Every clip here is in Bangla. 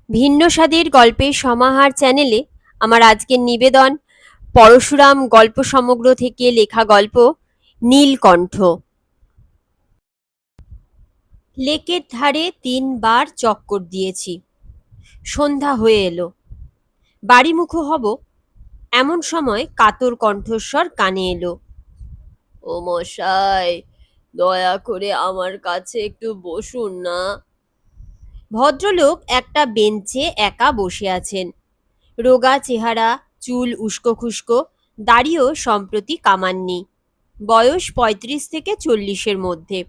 ভিন্ন স্বাদের গল্পের সমাহার চ্যানেলে আমার আজকের নিবেদন পরশুরাম গল্প সমগ্র থেকে লেখা গল্প নীলকণ্ঠ। লেকের ধারে 3 বার চক্কর দিয়েছি। সন্ধ্যা হয়ে এলো। বাড়িমুখো হব এমন সময় কাতর কণ্ঠস্বর কানে এলো। ও মশাই, দয়া করে আমার কাছে একটু বসুন না। ভদ্রলোক একটা বেঞ্চে একা বসে আছেন। রোগা চেহারা, চুল উস্কো খুস্কো, দাড়িও সম্প্রতি কামাননি। বয়স 35 থেকে 40-এর মধ্যে।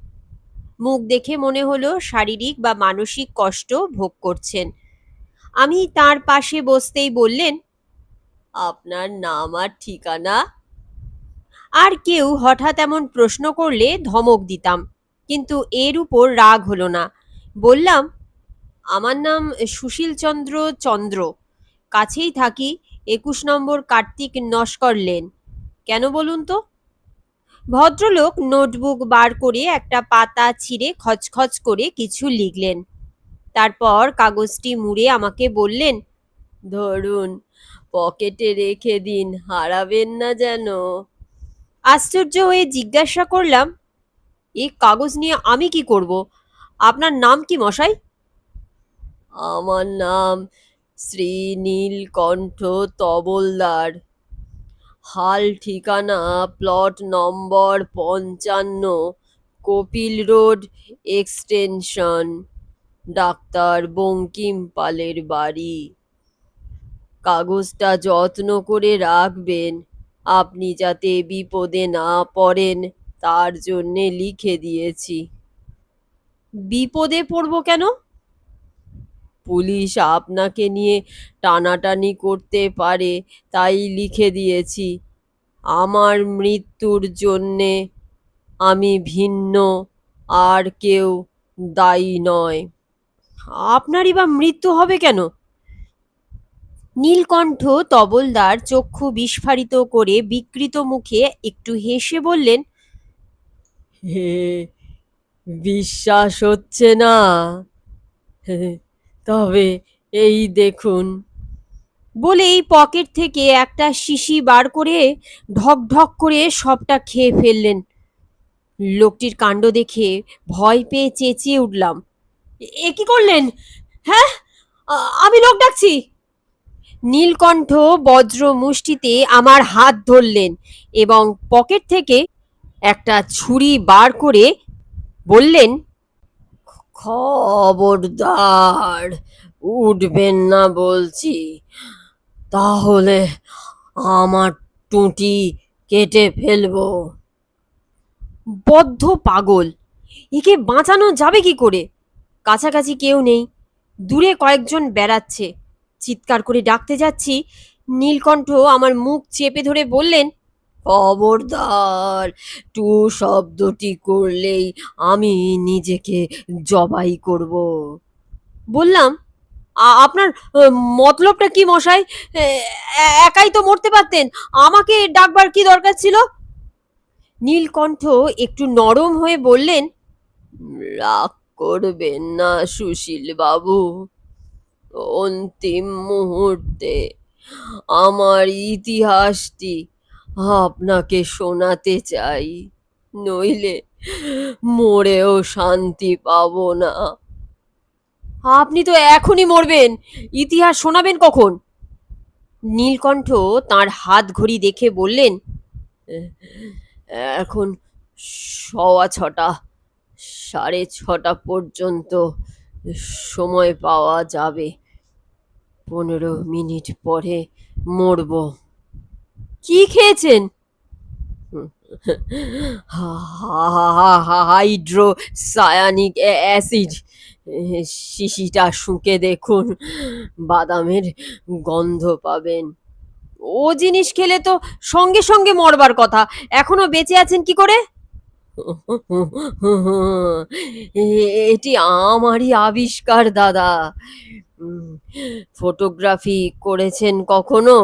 মুখ দেখে মনে হলো শারীরিক বা মানসিক কষ্ট ভোগ করছেন। আমি তার পাশে বসতেই বললেন, আপনার নাম আর ঠিকানা? আর কেউ হঠাৎ এমন প্রশ্ন করলে ধমক দিতাম, কিন্তু এর উপর রাগ হলো না। বললাম, আমার নাম সুশীলচন্দ্র চন্দ্র। কাছেই থাকি, 21 নম্বর কার্তিক নস্কর লেন। কেন বলুন তো? ভদ্রলোক নোটবুক বার করে একটা পাতা ছিঁড়ে খচখচ করে কিছু লিখলেন। তারপর কাগজটি মুড়ে আমাকে বললেন, ধরুন, পকেটে রেখে দিন, হারাবেন না যেন। আশ্চর্য হয়ে জিজ্ঞাসা করলাম, এই কাগজ নিয়ে আমি কি করব? আপনার নাম কি মশাই? আমার নাম শ্রী নীলকণ্ঠ তবলদার। হাল ঠিকানা প্লট নম্বর 55, Kapil road extension, doctor Bankim পালের বাড়ি। কাগজটা যত্ন করে রাখবেন, আপনি যাতে বিপদে না পড়েন তার জন্যে লিখে দিয়েছি। বিপদে পড়ব কেন? পুলিশ আপনাকে নিয়ে টানাটানি করতে পারে, তাই লিখে দিয়েছি। আমার মৃত্যুর জন্যে আমি ভিন্ন, আর কেউ দায়ী নয়। আপনারই বা মৃত্যু হবে কেন? নীলকণ্ঠ তবলদার চক্ষু বিস্ফারিত করে বিকৃত মুখে একটু হেসে বললেন, হে, বিশ্বাস হচ্ছে না? তবে এই দেখুন। বলেই পকেট থেকে একটা শিশি বার করে ঢক ঢক করে সবটা খেয়ে ফেললেন। লোকটির কাণ্ড দেখে ভয় পেয়ে চেঁচিয়ে উঠলাম, এ কি করলেন? হ্যাঁ, আমি লোক ডাকছি। নীলকণ্ঠ বজ্র মুষ্টিতে আমার হাত ধরলেন এবং পকেট থেকে একটা ছুরি বার করে বললেন, খবরদার উঠবেন না বলছি, তাহলে আমার টুটি কেটে ফেলবো। বদ্ধ পাগল, একে বাঁচানো যাবে কি করে? কাছাকাছি কেউ নেই, দূরে কয়েকজন বেড়াচ্ছে। চিৎকার করে ডাকতে যাচ্ছি, নীলকণ্ঠ আমার মুখ চেপে ধরে বললেন, খবরদার, টু শব্দটি করলেই আমি নিজেকে জবাই করব। বললাম, আপনার মতলবটা কি মশাই? একাই তো মরতে পারতেন, আমাকে ডাকবার কি দরকার ছিল? নীলকণ্ঠ একটু নরম হয়ে বললেন, রাগ করবেন না সুশীল বাবু, অন্তিম মুহূর্তে আমার ইতিহাসটি আপনাকে শোনাতে চাই, নইলে মরেও শান্তি পাবো না। আপনি তো এখনই মরবেন, ইতিহাস শোনাবেন কখন? নীলকণ্ঠ তার হাত ঘড়ি দেখে বললেন, এখন 6:15, 6:30 পর্যন্ত সময় পাওয়া যাবে। 15 মিনিট পরে মরব। কি খেয়েছেন? Hydrocyanic acid. শিশিটা শুঁকে দেখুন, বাদামের গন্ধ পাবেন। ও জিনিস খেলে তো সঙ্গে সঙ্গে মরবার কথা, এখনো বেঁচে আছেন কি করে? এটি আমারই আবিষ্কার দাদা। ফটোগ্রাফি করেছেন কখনো?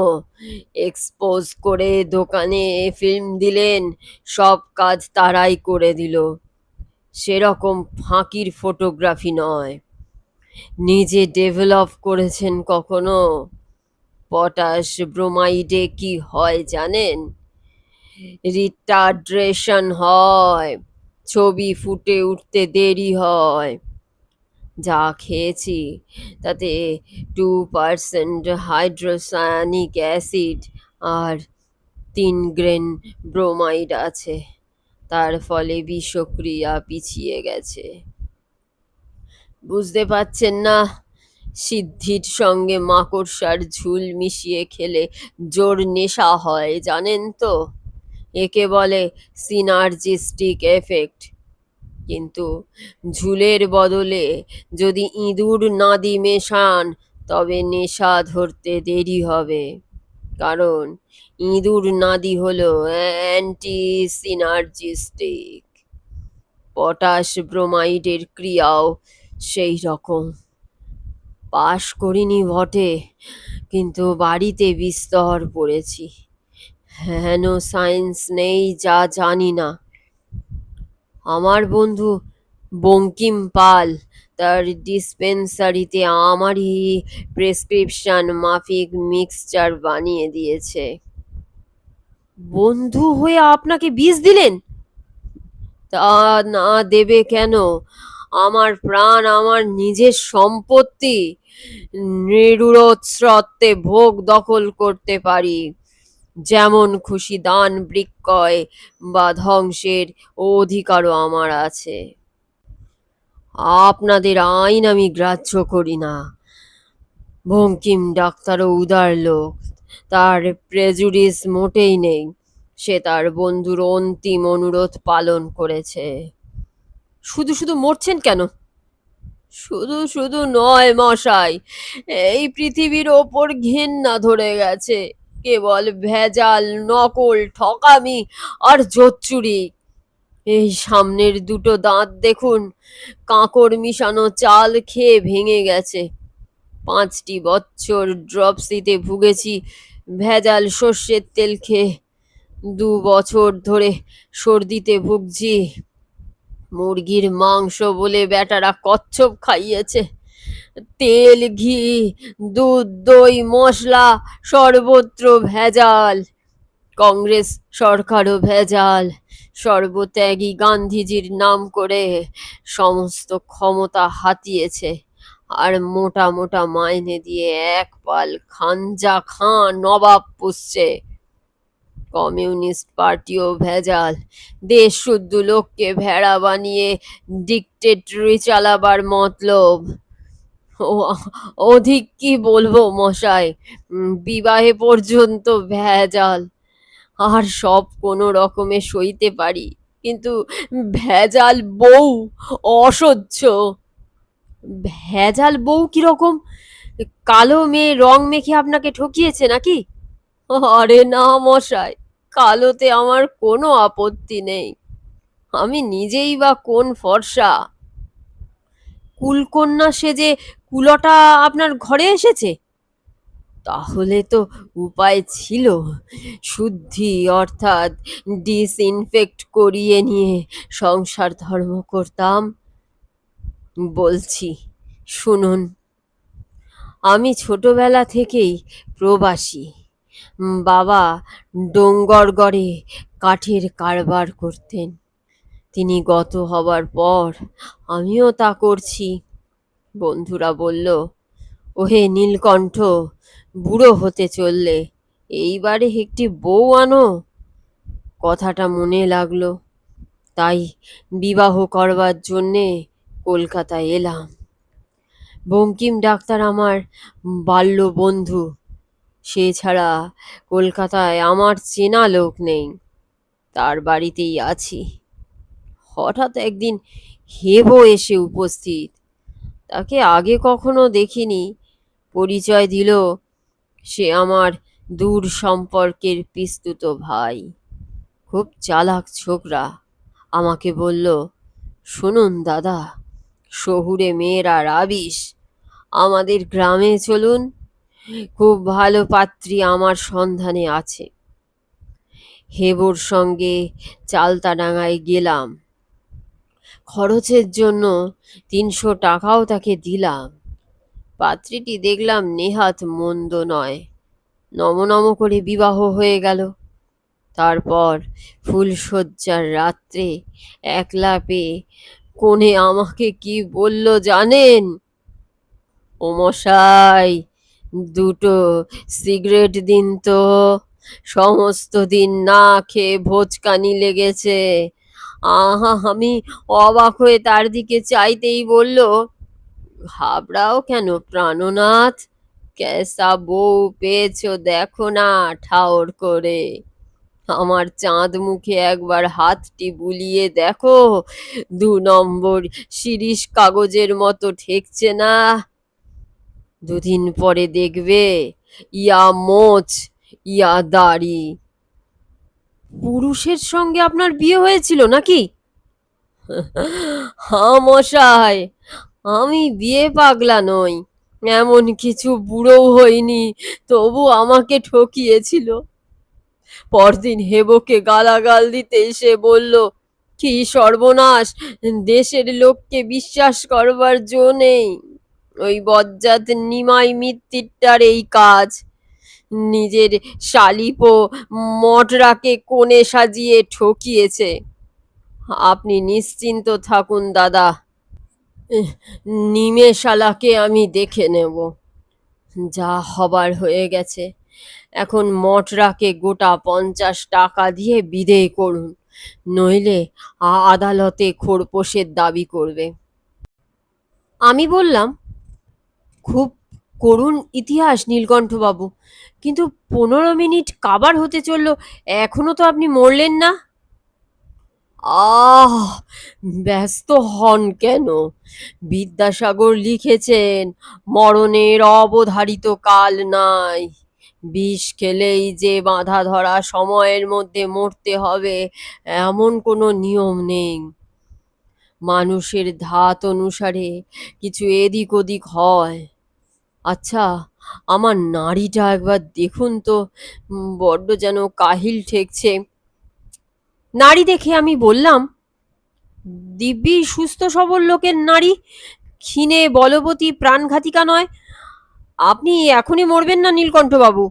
এক্সপোজ করে দোকানে ফিল্ম দিলেন, সব কাজ তারাই করে দিল। সেরকম ফাঁকির ফটোগ্রাফি নয়। নিজে ডেভেলপ করেছেন কখনো? পটাশ ব্রোমাইডে কি হয় জানেন? রিটার্ডেশন হয়, ছবি ফুটে উঠতে দেরি হয়। যা খেয়েছি তাতে 2% হাইড্রোসায়ানিক অ্যাসিড আর 3 গ্রেন ব্রোমাইড আছে। তার ফলে বিষক্রিয়া পিছিয়ে গেছে। বুঝতে পারছেন না? সিদ্ধির সঙ্গে মাকড়সার ঝুল মিশিয়ে খেলে জোর নেশা হয়, জানেন তো? একে বলে সিনার্জিস্টিক এফেক্ট। কিন্তু ঝুলের বদলে যদি ইঁদুর নাদি মেশান, তবে নেশা ধরতে দেরি হবে। কারণ ইঁদুর নাদি হলো অ্যান্টি সিনার্জিস্টিক। পটাশ ব্রোমাইডের ক্রিয়াও সেই রকম। পাশ করিনি বটে, কিন্তু বাড়িতে বিস্তর পড়েছি। হেন সায়েন্স নেই যা জানি না। আমার বন্ধু বঙ্কিম পাল তার ডিসপেন্সারিতে আমারই প্রেসক্রিপশন মাফিক মিক্সচার বানিয়ে দিয়েছে। বন্ধু হয়ে আপনাকে বিষ দিলেন? তা না দেবে কেন? আমার প্রাণ আমার নিজের সম্পত্তি। নিরুৎসত্ত্বে ভোগ দখল করতে পারি। যেমন খুশি দান বিক্রয় বা ধ্বংসের অধিকারও আমার আছে। আপনাদের আইন আমি গ্রাহ্য করি না। বঙ্কিম ডাক্তারও উদার লোক, তার প্রেজুডিস মোটেই নেই। সে তার বন্ধুর অন্তিম অনুরোধ পালন করেছে। শুধু শুধু মরছেন কেন? শুধু শুধু নয় মশাই, এই পৃথিবীর ওপর ঘেন্না ধরে গেছে। কেবল ভেজাল, নকল, ঠকামি আর জোচ্চুরি। এই সামনের দুটো দাঁত দেখুন, কাঁকড় মিশানো চাল খেয়ে ভেঙে গেছে। 5টি বছর ড্রপসিতে ভুগেছি ভেজাল সর্ষের তেল খেয়ে। 2 বছর ধরে সর্দিতে ভুগছি। মুরগির মাংস বলে বেটারা কচ্ছপ খাইয়েছে। তেল, ঘি, দুধ, দই, মশলা সর্বত্র ভেজাল। কংগ্রেস সরকারও ভেজাল। সর্বত্যাগী গান্ধীজির নাম করে সমস্ত ক্ষমতা হাতিয়েছে, আর মোটা মোটা মাইনে দিয়ে এক পাল খাঞ্জা খাঁ নবাব পুষছে। কমিউনিস্ট পার্টিও ভেজাল। দেশ শুদ্ধ লোককে ভেড়া বানিয়ে ডিকটেটরি চালাবার মতলব। অধিক কি বলবো মশাই, বিবাহে পর্যন্ত ভেজাল। আর সব কোনো রকমে সইতে পারি, কিন্তু ভেজাল বউ অসহ্য। ভেজাল বউ কিরকম? কালো মেয়ে রং মেখে আপনাকে ঠকিয়েছে নাকি? আরে না মশাই, কালোতে আমার কোনো আপত্তি নেই। আমি নিজেই বা কোন ফর্সা। কুলকন্যা সেজে কুলটা আপনার ঘরে এসেছে? তাহলে তো উপায় ছিল। শুদ্ধি অর্থাৎ ডিসইনফেক্ট করিয়ে নিয়ে সংসার ধর্ম করতাম। বলছি, শুনুন। আমি ছোটবেলা থেকেই প্রবাসী। বাবা ডোঙ্গরগড়ে কাঠের কারবার করতেন। তিনি গত হবার পর আমিও তা করছি। বন্ধুরা বলল, ওহে নীলকণ্ঠ, বুড়ো হতে চললে এইবারে একটি বউ আনো। কথাটা মনে লাগলো, তাই বিবাহ করবার জন্যে কলকাতায় এলাম। বঙ্কিম ডাক্তার আমার বাল্য বন্ধু। সে ছাড়া কলকাতায় আমার চেনা লোক নেই। তার বাড়িতেই আছি। হঠাৎ একদিন হেবো এসে উপস্থিত। তাকে আগে কখনো দেখিনি। পরিচয় দিল সে আমার দূর সম্পর্কের পিস্তুত ভাই। খুব চালাক ছোকরা। আমাকে বলল, শুনুন দাদা, শহুরে মেয়েরা রাবিশ, আমাদের গ্রামে চলুন। খুব ভালো পাত্রী আমার সন্ধানে আছে। হেবুর সঙ্গে চালতাডাঙায় গেলাম। খরচের জন্য 300 টাকাও তাকে দিলাম। পাত্রীটি দেখলাম নেহাত মন্দ নয়। নম নম করে বিবাহ হয়ে গেল। তারপর ফুলশয্যার রাত্রে একলা পেয়ে কনে আমাকে কি বলল জানেন? ও মশাই, দুটো সিগারেট দিন তো, সমস্ত দিন না খেয়ে ভোঁচকানি লেগেছে। আহা, আমি অবাক হয়ে তার দিকে চাইতেই বলল, ঘাবড়াও কেন প্রাণনাথ, ক্যাসা বউ পেয়েছো দেখো না ঠাওর করে। আমার চাঁদ মুখে একবার হাতটি বুলিয়ে দেখো, 2 নম্বর শিরীষ কাগজের মতো ঠেকছে না। দুদিন পরে দেখবে ইয়া মোচ ইয়া দাড়ি। পুরুষের সঙ্গে আপনার বিয়ে হয়েছিল নাকি? হ্যাঁ মশাই, আমি বিয়ে পাগলা নই, এমন কিছু বুড়োও হইনি, তবু আমাকে ঠকিয়েছিল। পরদিন হেবকে গালাগাল দিতেই সে বলল, কি সর্বনাশ, দেশের লোককে বিশ্বাস করবার জো নেই। ওই বজ্জাত নিমাই মিত্তিরটার এই কাজ। নিজের শালিপো মটরাকে কোণে সাজিয়ে ঠকিয়েছে। আপনি নিশ্চিন্ত থাকুন দাদা, নিমেষালাকে আমি দেখে নেব। যা হবার হয়ে গেছে, এখন মটরাকে গোটা 50 টাকা দিয়ে বিদেয় করুন, নইলে আদালতে খোরপোশের দাবি করবে। আমি বললাম, খুব করুণ ইতিহাস নীলকণ্ঠবাবু, কিন্তু 15 মিনিট কাবার হতে চলল, এখনো তো আপনি মরলেন না। আহ, ব্যস্ত হন কেন? বিদ্যাসাগর লিখেছেন, মরণের অবধারিত কাল নাই। বিষ খেলেই যে বাঁধা ধরা সময়ের মধ্যে মরতে হবে এমন কোনো নিয়ম নেই। মানুষের ধাত অনুসারে কিছু এদিক ওদিক হয়। আচ্ছা, আমার নাড়িটা একবার দেখুন তো, বড্ড যেন কাহিল ঠেকছে। নাড়ি দেখে আমি বললাম, দিব্যি সুস্থ সবল লোকের নাড়ি, ক্ষীণে বলবতী প্রাণঘাতিকা নয়। আপনি এখনই মরবেন না নীলকণ্ঠবাবু,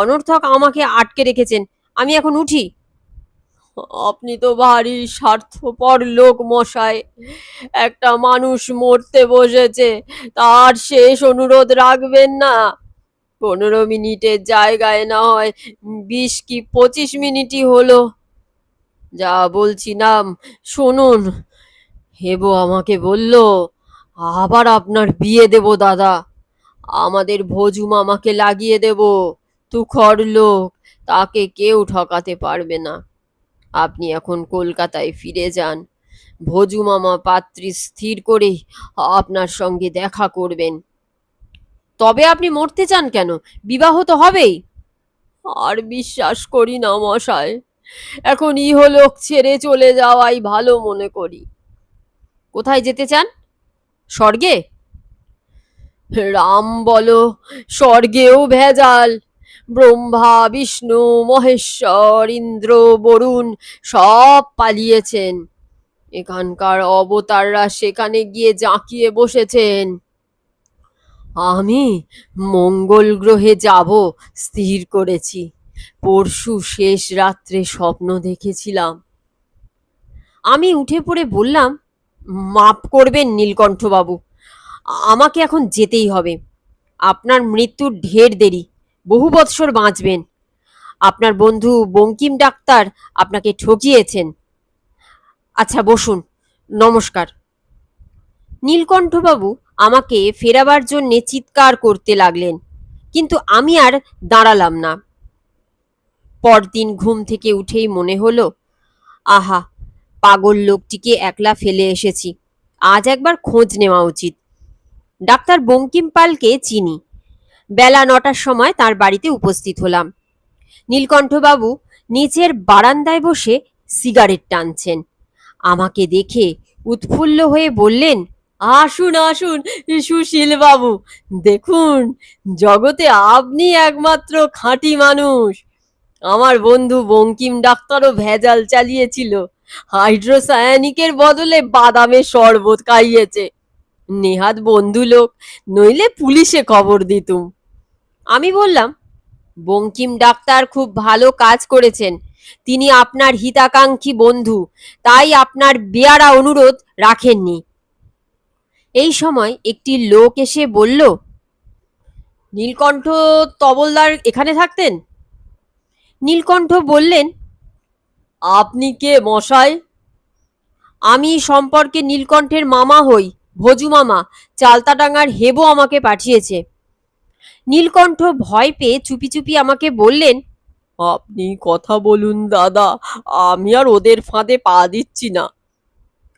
অনর্থক আমাকে আটকে রেখেছেন, আমি এখন উঠি। আপনি তো ভারী স্বার্থপর লোক মশাই, একটা মানুষ মরতে বসেছে, তার শেষ অনুরোধ রাখবেন না? 15 মিনিটের জায়গায় না হয় 20 কি 25 মিনিটই হলো। যা বলছি নাম শুনুন। হেবো আমাকে বলল, আবার আপনার বিয়ে দেব দাদা, আমাদের ভোজু মামাকে লাগিয়ে দেব, তুখর লোক, তাকে কেউ ঠকাতে পারবে না। আপনি এখন কলকাতায় ফিরে যান, ভোজু মামা পাত্রী স্থির করে আপনার সঙ্গে দেখা করবেন। তবে আপনি মরতে চান কেন? বিবাহ তো হবেই। আর বিশ্বাস করি না মশাই, এখন ইহলোক ছেড়ে চলে যাওয়াই ভালো মনে করি। কোথায় যেতে চান? স্বর্গে? রাম বলো, স্বর্গেও ভেজাল। ব্রহ্মা বিষ্ণু মহেশ্বর ইন্দ্র বরুণ সব পালিয়েছেন, এখানকার অবতাররা সেখানে গিয়ে জাঁকিয়ে বসেছেন। আমি মঙ্গল গ্রহে যাব স্থির করেছি, পরশু শেষ রাত্রে স্বপ্ন দেখেছিলাম। আমি উঠে পড়ে বললাম, মাপ করবেন নীলকণ্ঠবাবু, আমাকে এখন যেতেই হবে। আপনার মৃত্যুর ঢের দেরি, বহু বৎসর বাঁচবেন। আপনার বন্ধু বঙ্কিম ডাক্তার আপনাকে ঠকিয়েছেন। আচ্ছা বসুন, নমস্কার। নীলকণ্ঠবাবু আমাকে ফেরাবার জন্যে চিৎকার করতে লাগলেন, কিন্তু আমি আর দাঁড়ালাম না। পরদিন ঘুম থেকে উঠেই মনে হলো, আহা, পাগল লোকটিকে একলা ফেলে এসেছি, আজ একবার খোঁজ নেওয়া উচিত। ডাক্তার বঙ্কিম পালকে চিনি, বেলা 9টার সময় তার বাড়িতে উপস্থিত হলাম। নীলকণ্ঠবাবু নিচের বারান্দায় বসে সিগারেট টানছেন। আমাকে দেখে উৎফুল্ল হয়ে বললেন, আসুন আসুন সুশীল বাবু, দেখুন জগতে আপনি একমাত্র খাঁটি মানুষ। আমার বন্ধু বঙ্কিম ডাক্তারও ভেজাল চালিয়েছিল, হাইড্রোসায়ানিকের বদলে বাদামের শরবত খাইয়েছে। নেহাত বন্ধু লোক, নইলে পুলিশে খবর দিতুম। আমি বললাম, বঙ্কিম ডাক্তার খুব ভালো কাজ করেছেন, তিনি আপনার হিতাকাঙ্ক্ষী বন্ধু, তাই আপনার বেয়ারা অনুরোধ রাখেননি। এই সময় একটি লোক এসে বলল, নীলকণ্ঠ তবলদার এখানে থাকতেন? নীলকণ্ঠ বললেন, আপনি কে মশাই? আমি সম্পর্কে নীলকণ্ঠের মামা হই, ভজু মামা। চালতাডাঙ্গার হেবো আমাকে পাঠিয়েছে। নীলকণ্ঠ ভয় পেয়ে চুপি চুপি আমাকে বললেন, আপনি কথা বলুন দাদা, আমি আর ওদের ফাঁদে পা দিচ্ছি না।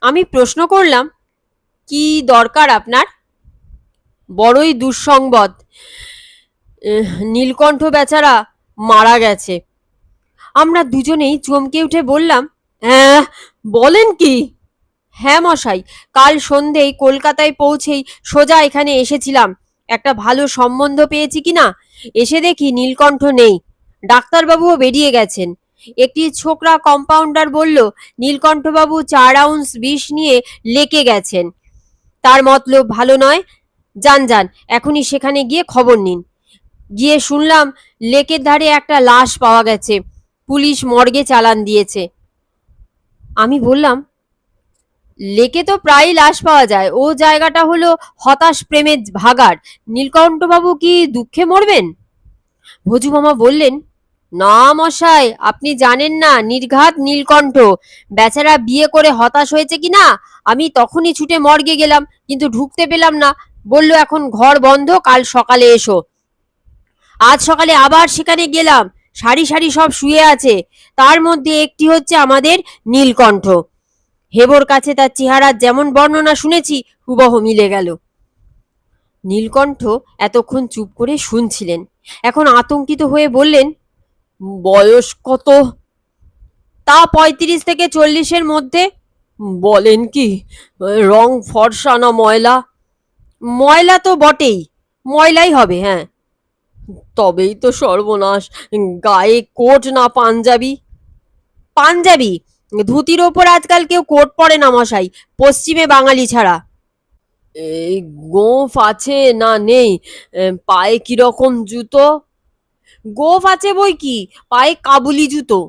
আমি প্রশ্ন করলাম, কি দরকার আপনার? বড়ই দুঃসংবাদ, নীলকণ্ঠ বেচারা মারা গেছে। আমরা দুজনেই চমকে উঠে বললাম, হ্যাঁ, বলেন কি? হ্যাঁ মশাই, কাল সন্ধেয় কলকাতায় পৌঁছেই সোজা এখানে এসেছিলাম একটা ভালো সম্বন্ধ পেয়েছি কিনা। এসে দেখি নীলকণ্ঠ নেই, ডাক্তারবাবুও বেরিয়ে গেছেন। একটি ছোকরা কম্পাউন্ডার বলল, নীলকণ্ঠবাবু 4 আউন্স বিষ নিয়ে লেকে গেছেন, তার মতলব ভালো নয়। যান যান, এখনই সেখানে গিয়ে খবর নিন। গিয়ে শুনলাম লেকের ধারে একটা লাশ পাওয়া গেছে, পুলিশ মর্গে চালান দিয়েছে। আমি বললাম, লেকে তো প্রায়ই লাশ পাওয়া যায়, ও জায়গাটা হলো হতাশ প্রেমের ভাগাড়, নীলকণ্ঠবাবু কি দুঃখে মরবেন? ভজু মামা বললেন, না মশাই, আপনি জানেন না নির্ঘাত নীলকণ্ঠ বেচারা বিয়ে করে হতাশ হয়েছে কিনা। আমি তখনই ছুটে মর্গে গেলাম, কিন্তু ঢুকতে পেলাম না। বলল এখন ঘর বন্ধ, কাল সকালে এসো। আজ সকালে আবার সেখানে গেলাম, সারি সারি সব শুয়ে আছে, তার মধ্যে একটি হচ্ছে আমাদের নীলকণ্ঠ। হেবর কাছে তার চেহারার যেমন বর্ণনা শুনেছি হুবহু মিলে গেল। নীলকণ্ঠ এতক্ষণ চুপ করে শুনছিলেন, এখন আতঙ্কিত হয়ে বললেন, বয়স কত? তা 35 থেকে 40-এর মধ্যে। বলেন কি? রং ফর্সা না ময়লা? ময়লা তো বটেই, ময়লাই হবে, হ্যাঁ। তবেই তো সর্বনাশ, গায়ে কোট না পাঞ্জাবি? পাঞ্জাবি, ধুতির ওপর আজকাল কেউ কোট পরে না মশাই, পশ্চিমে বাঙালি ছাড়া। এই গোঁফ আছে না নেই? পায়ে কিরকম জুতো? গোঁফ আছে বই কি, পায়ে কাবুলি জুতো।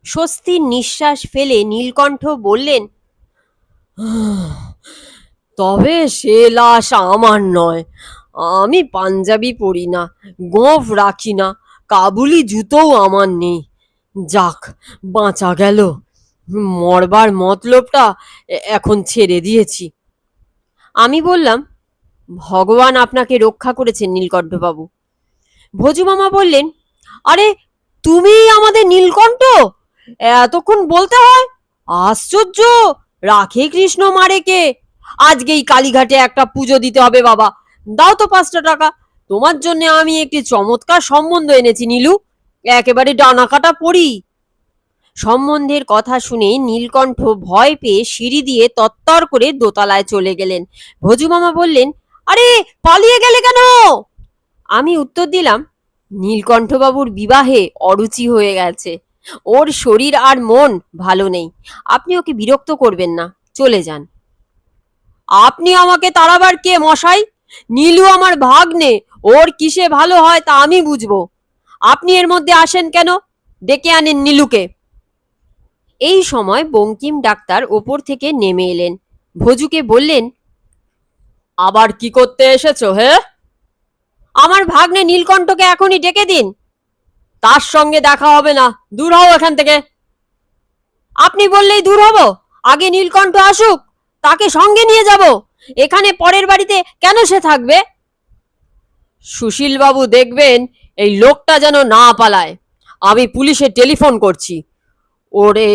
স্বস্তির নিঃশ্বাস ফেলে নীলকণ্ঠ বললেন, তবে সে লাশ আমার নয়, আমি পাঞ্জাবি পরি না, গোঁফ রাখি না, কাবুলি জুতোও আমার নেই। যাক, বাঁচা গেল। মরবার মতলবটা এখন ছেড়ে দিয়েছি। আমি বললাম, ভগবান আপনাকে রক্ষা করেছেন নীলকণ্ঠবাবু। ভজু মামা বললেন, আরে তুমি আমাদের নীলকণ্ঠ? এতক্ষণ বলতে হয়? আশ্চর্য, রাখে কৃষ্ণ মারে কে। আজকেই কালীঘাটে একটা পুজো দিতে হবে বাবা, দাও তো 5টা টাকা। তোমার জন্য আমি একটি চমৎকার সম্বন্ধ এনেছি নীলু, একেবারে ডানা কাটা পড়ি। সম্বন্ধের কথা শুনে নীলকণ্ঠ ভয় পেয়ে সিঁড়ি দিয়ে তত্তর করে দোতলায় চলে গেলেন। ভজু মামা বললেন, আরে পালিয়ে গেলে কেন? আমি উত্তর দিলাম, নীলকণ্ঠবাবুর বিবাহে অরুচি হয়ে গেছে, ওর শরীর আর মন ভালো নেই, আপনি ওকে বিরক্ত করবেন না, চলে যান। আপনি আমাকে তাড়াবার কে মশাই? নীলু আমার ভাগ্নে, ওর কিসে ভালো হয় তা আমি বুঝবো। আপনি এর মধ্যে আসেন কেন? ডেকে আনেন নীলুকে। এই সময় বঙ্কিম ডাক্তার ওপর থেকে নেমে এলেন, ভজুকে বললেন, আবার কি করতে এসেছো হে? আমার ভাগ্নে নীলকণ্ঠকে এখনই ডেকে দিন। তার সঙ্গে দেখা হবে না, দূর হও এখান থেকে। আপনি বললেই দূর হব? আগে নীলকণ্ঠ আসুক, তাকে সঙ্গে নিয়ে যাব। এখানে পরের বাড়িতে কেন সে থাকবে? সুশীল বাবু দেখবেন এই লোকটা যেন না পালায়, আমি পুলিশে টেলিফোন করছি। ওরে,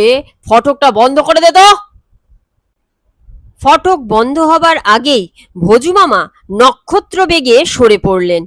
ফটকটা বন্ধ করে দে তো। ফটক বন্ধ হবার আগেই ভজু মামা নক্ষত্র বেগে সরে পড়লেন।